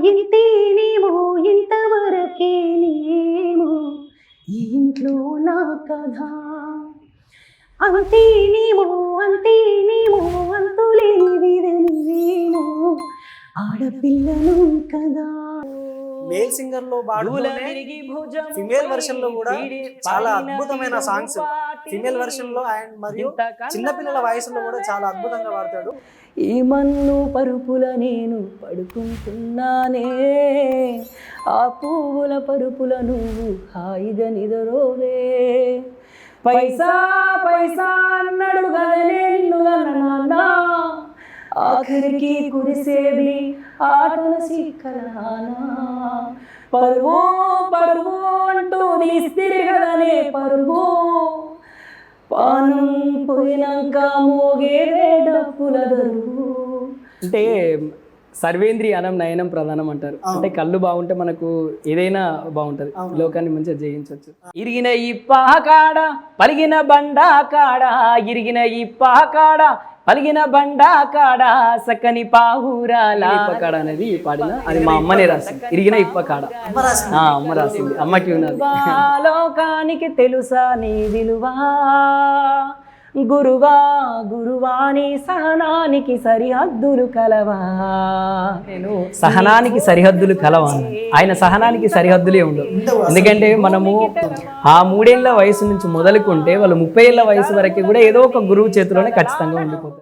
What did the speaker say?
ఇంతేనేమో ఇంతవరకేనేమో ఈ ఇంట్లో నా కథ అంతేనేమో అంతులేని విధనివేమో ఆడపిల్లను కదా. మేల్ సింగర్ లో ఫిమేల్ వర్షన్ లో కూడా చాలా అద్భుతమైన సాంగ్స్ ఫిమేల్ వర్షన్ లో అండ్ మరియు చిన్నపిల్లల వయసులో కూడా చాలా అద్భుతంగా వాడతాడు. ఈ మన్ను పరుపుల నేను పడుకుంటున్నానే, ఆ పువ్వుల పరుపుల నువ్వు హాయిగా నిద్రోవే. పైసా పైసా అన్నాడు గదనే నిన్ను నాన్న, ఆఖరికి కురిసేది ఆటల సిక్కలానా. పరువు పరువు అంటూ తీస్తిరి గదనే పరువు, పానం పోయినాక మోగేదే డప్పుల దరువు. అంటే సర్వేంద్రియానం నయనం ప్రధానం అంటారు. అంటే కళ్ళు బాగుంటే మనకు ఏదైనా బాగుంటది, లోకాన్ని మంచిగా జయించవచ్చు. ఇరిగిన ఇప్పా కాడ పలిగిన బండా కాడ, ఇరిగిన ఇప్పా కాడ పలిగిన బండా కాడ, సక్కని పావురాల కాడ అనేది పాడిన, అది మా అమ్మనే రాసింది. ఇరిగిన ఇప్ప కాడ అమ్మ రాసింది, అమ్మకి ఉన్నది. లోకానికి తెలుసా నీ విలువా, గురువా గురువాని సహనానికి సరిహద్దులు కలవా. నేను సహనానికి సరిహద్దులు కలవా, ఆయన సహనానికి సరిహద్దులే ఉండవు. ఎందుకంటే మనము ఆ 3 ఏళ్ల వయసు నుంచి మొదలుకుంటే వాళ్ళు 30 ఏళ్ల వయసు వరకు కూడా ఏదో ఒక గురువు చేతిలోనే ఖచ్చితంగా ఉండిపోతారు.